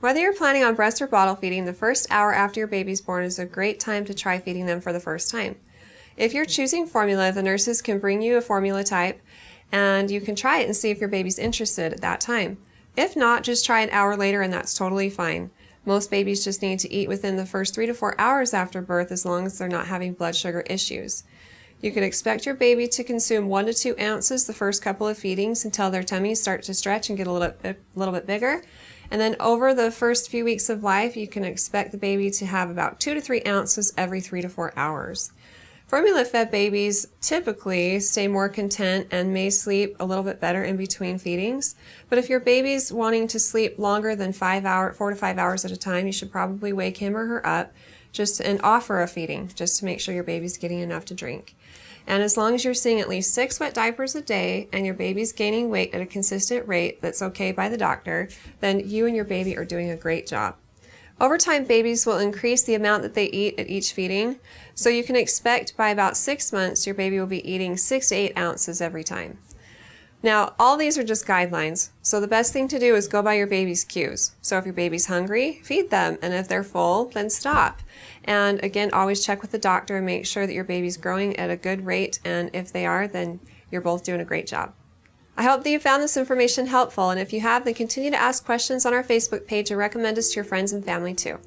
Whether you're planning on breast or bottle feeding, the first hour after your baby's born is a great time to try feeding them for the first time. If you're choosing formula, the nurses can bring you a formula type and you can try it and see if your baby's interested at that time. If not, just try an hour later and that's totally fine. Most babies just need to eat within the first 3 to 4 hours after birth as long as they're not having blood sugar issues. You can expect your baby to consume 1 to 2 ounces the first couple of feedings until their tummies start to stretch and get a little bit bigger. And then over the first few weeks of life, you can expect the baby to have about 2 to 3 ounces every 3 to 4 hours. Formula-fed babies typically stay more content and may sleep a little bit better in between feedings. But if your baby's wanting to sleep longer than 4 to 5 hours at a time, you should probably wake him or her up and offer a feeding just to make sure your baby's getting enough to drink. And as long as you're seeing at least 6 wet diapers a day and your baby's gaining weight at a consistent rate that's okay by the doctor, then you and your baby are doing a great job. Over time, babies will increase the amount that they eat at each feeding, so you can expect by about 6 months your baby will be eating 6 to 8 ounces every time. Now, all these are just guidelines, so the best thing to do is go by your baby's cues. So if your baby's hungry, feed them, and if they're full, then stop. And again, always check with the doctor and make sure that your baby's growing at a good rate, and if they are, then you're both doing a great job. I hope that you found this information helpful, and if you have, then continue to ask questions on our Facebook page and recommend us to your friends and family too.